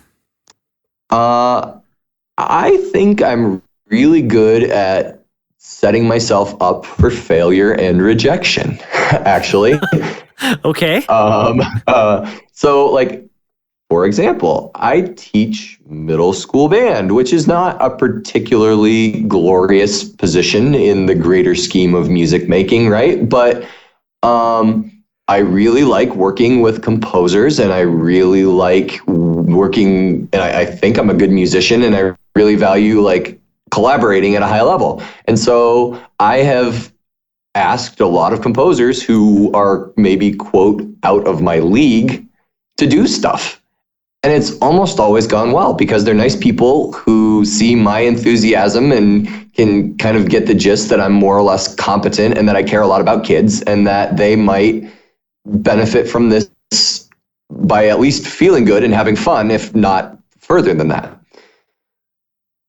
I think I'm really good at setting myself up for failure and rejection, actually. Okay. So like, for example, I teach middle school band, which is not a particularly glorious position in the greater scheme of music making, right? But I really like working with composers, and I really like working, and I think I'm a good musician, and I really value like collaborating at a high level. And so I have asked a lot of composers who are maybe, quote, out of my league to do stuff. And it's almost always gone well because they're nice people who see my enthusiasm and can kind of get the gist that I'm more or less competent and that I care a lot about kids and that they might benefit from this by at least feeling good and having fun, if not further than that.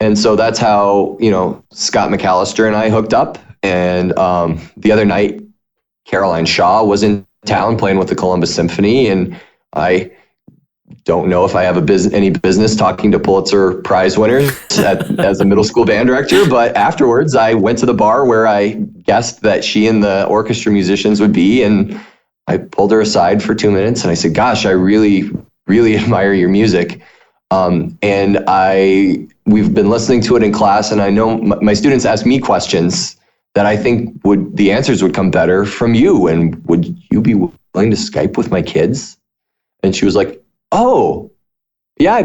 And so that's how, Scott McAllister and I hooked up. And the other night, Caroline Shaw was in town playing with the Columbus Symphony, and I don't know if I have any business talking to Pulitzer Prize winners as a middle school band director, but afterwards I went to the bar where I guessed that she and the orchestra musicians would be, and I pulled her aside for 2 minutes and I said, gosh, I really, really admire your music. And we've been listening to it in class, and I know my students ask me questions that I think the answers would come better from you, and would you be willing to Skype with my kids? And she was like, oh, yeah,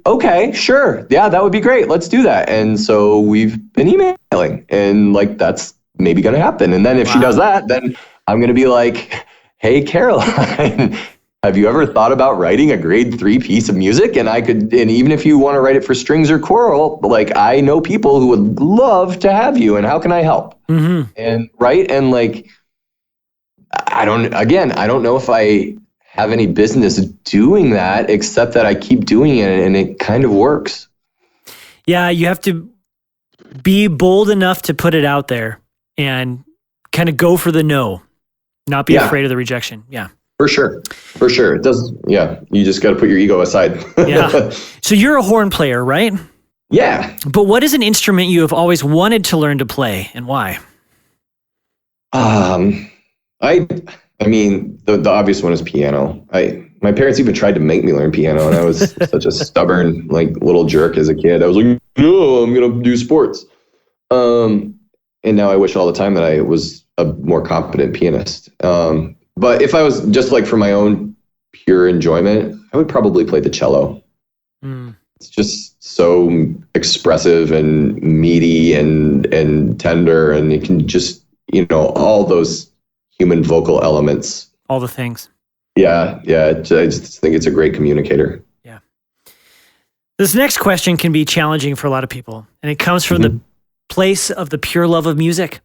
okay, sure. Yeah, that would be great. Let's do that. And so we've been emailing, and like, that's maybe going to happen. And then if she does that, then I'm going to be like, hey, Caroline, have you ever thought about writing a grade 3 piece of music? And even if you want to write it for strings or choral, like, I know people who would love to have you, and how can I help? Mm-hmm. And right. And like, I don't know if I have any business doing that, except that I keep doing it and it kind of works. Yeah, you have to be bold enough to put it out there and kind of go for the no, not be afraid of the rejection. Yeah. For sure. It does. Yeah. You just got to put your ego aside. Yeah. So you're a horn player, right? Yeah. But what is an instrument you have always wanted to learn to play, and why? I mean, the obvious one is piano. My parents even tried to make me learn piano, and I was such a stubborn, like, little jerk as a kid. I was like, no, I'm going to do sports. And now I wish all the time that I was a more competent pianist. But if I was just like for my own pure enjoyment, I would probably play the cello. Mm. It's just so expressive and meaty and tender, and it can just, all those human vocal elements. All the things. Yeah. I just think it's a great communicator. Yeah. This next question can be challenging for a lot of people, and it comes from the place of the pure love of music.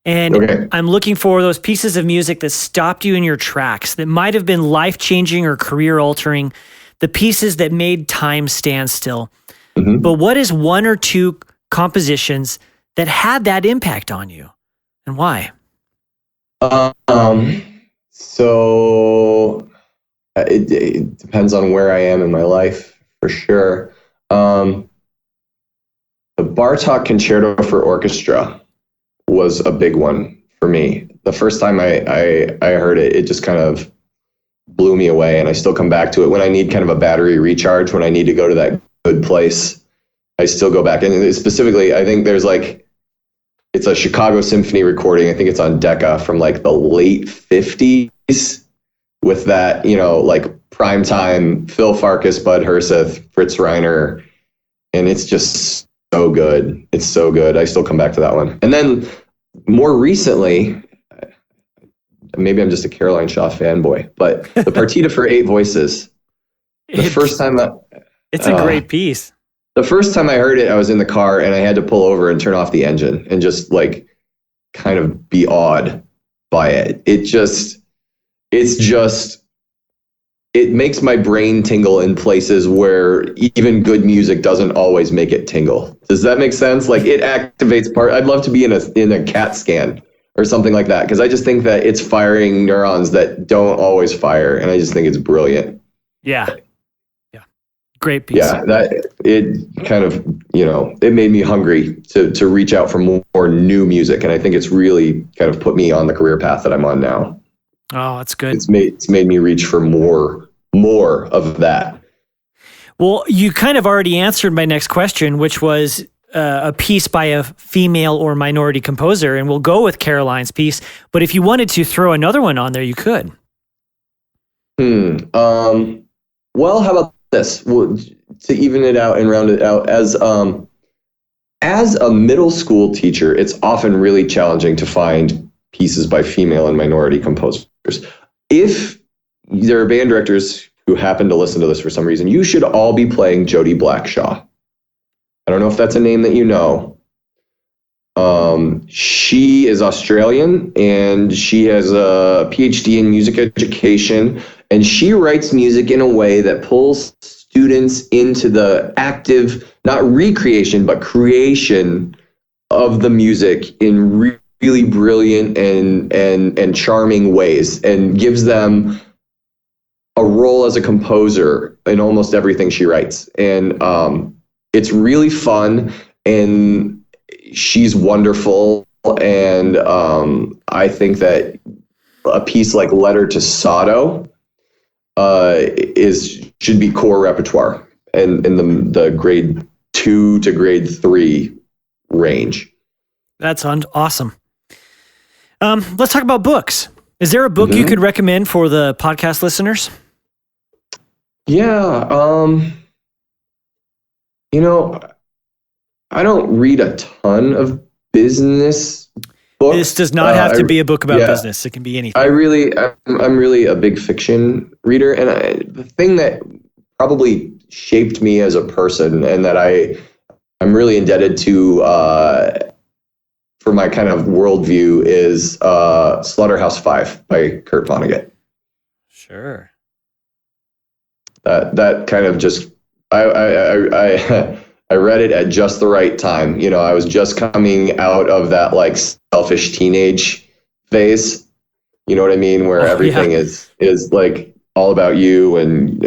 And I'm looking for those pieces of music that stopped you in your tracks, that might have been life-changing or career-altering, the pieces that made time stand still. Mm-hmm. But what is one or two compositions that had that impact on you, and why? So it depends on where I am in my life, for sure. The Bartók Concerto for Orchestra was a big one for me. The first time I heard it, it just kind of blew me away, and I still come back to it when I need kind of a battery recharge, when I need to go to that good place. I still go back, and specifically, I think there's like, it's a Chicago Symphony recording. I think it's on Decca from like the late 50s with that, like primetime Phil Farkas, Bud Herseth, Fritz Reiner. And it's just so good. It's so good. I still come back to that one. And then more recently, maybe I'm just a Caroline Shaw fanboy, but the Partita for 8 Voices. It's a great piece. The first time I heard it, I was in the car and I had to pull over and turn off the engine and just like kind of be awed by it. It makes my brain tingle in places where even good music doesn't always make it tingle. Does that make sense? Like, it activates I'd love to be in a CAT scan or something like that, because I just think that it's firing neurons that don't always fire, and I just think it's brilliant. Yeah. Great piece. Yeah, that it kind of, it made me hungry to reach out for more new music. And I think it's really kind of put me on the career path that I'm on now. Oh, that's good. It's made me reach for more of that. Well, you kind of already answered my next question, which was a piece by a female or minority composer, and we'll go with Caroline's piece. But if you wanted to throw another one on there, you could. Well, how about this? Well, to even it out and round it out, as a middle school teacher, it's often really challenging to find pieces by female and minority composers. If there are band directors who happen to listen to this for some reason, you should all be playing Jody Blackshaw. I don't know if that's a name that you know. She is Australian, and she has a PhD in music education, and she writes music in a way that pulls students into the active, not recreation, but creation of the music in really brilliant and charming ways, and gives them a role as a composer in almost everything she writes. And it's really fun, and she's wonderful. And I think that a piece like Letter to Sado should be core repertoire and in the grade 2 to grade 3 range. That's awesome. Let's talk about books. Is there a book you could recommend for the podcast listeners? Yeah. I don't read a ton of business books. This does not have to be a book about business. It can be anything. I'm really a big fiction reader. And the thing that probably shaped me as a person, and that I'm really indebted to for my kind of worldview, is Slaughterhouse-Five by Kurt Vonnegut. Sure. That kind of just, I read it at just the right time. I was just coming out of that like selfish teenage phase. You know what I mean? Where everything is like all about you, and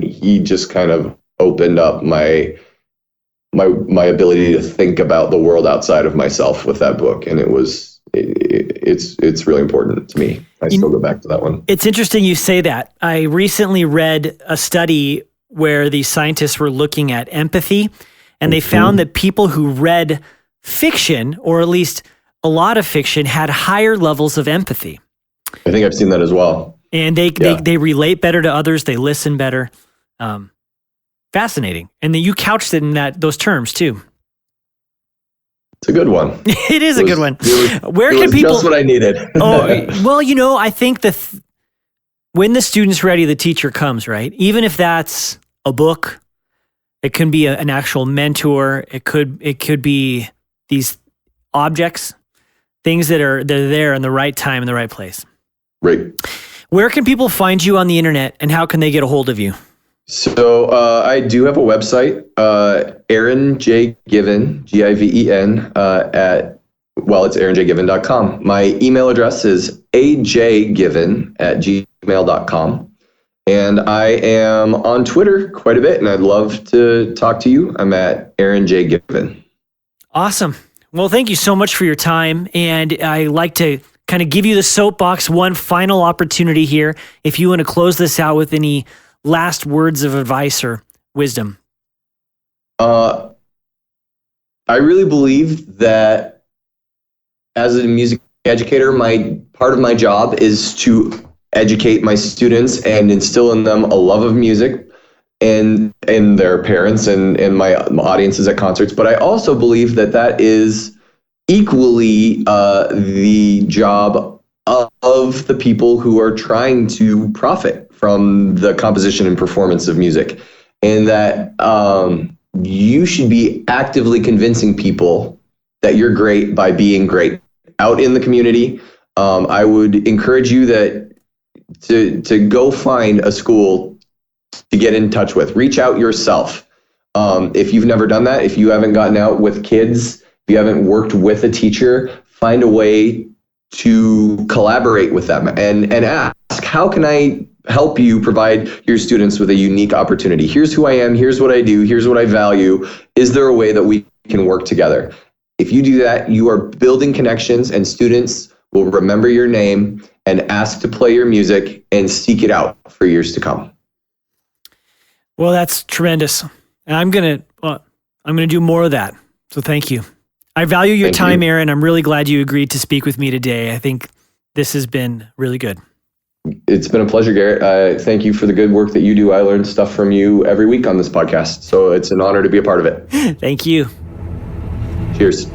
he just kind of opened up my ability to think about the world outside of myself with that book, and it's really important to me. I still go back to that one. It's interesting you say that. I recently read a study where the scientists were looking at empathy, and they found that people who read fiction, or at least a lot of fiction, had higher levels of empathy. I think I've seen that as well. And they relate better to others. They listen better. Fascinating. And then you couched it in those terms too. It's a good one. It is a good one. Where can people? Just what I needed. Well, I think when the student's ready, the teacher comes, right? Even if that's a book, it can be an actual mentor. It could be these objects, things they're there in the right time in the right place. Right. Where can people find you on the internet, and how can they get a hold of you? So I do have a website, Aaron J. Given, Given, it's aaronjgiven.com. My email address is ajgiven@gmail.com. And I am on Twitter quite a bit, and I'd love to talk to you. I'm at Aaron J. Given. Awesome. Well, thank you so much for your time. And I like to kind of give you the soapbox, one final opportunity here. If you want to close this out with any last words of advice or wisdom. I really believe that as a music educator, part of my job is to educate my students and instill in them a love of music and their parents and my audiences at concerts. But I also believe that is equally the job of the people who are trying to profit from the composition and performance of music, and that you should be actively convincing people that you're great by being great out in the community. I would encourage you to go find a school to get in touch with. Reach out yourself. If you've never done that, if you haven't gotten out with kids, if you haven't worked with a teacher, find a way to collaborate with them and ask, how can I help you provide your students with a unique opportunity. Here's who I am, here's what I do, here's what I value. Is there a way that we can work together? If you do that, you are building connections, and students will remember your name and ask to play your music and seek it out for years to come. Well, that's tremendous. And I'm going to do more of that. So thank you. I value your time, Aaron. I'm really glad you agreed to speak with me today. I think this has been really good. It's been a pleasure, Garrett. Thank you for the good work that you do. I learn stuff from you every week on this podcast, so it's an honor to be a part of it. Thank you. Cheers.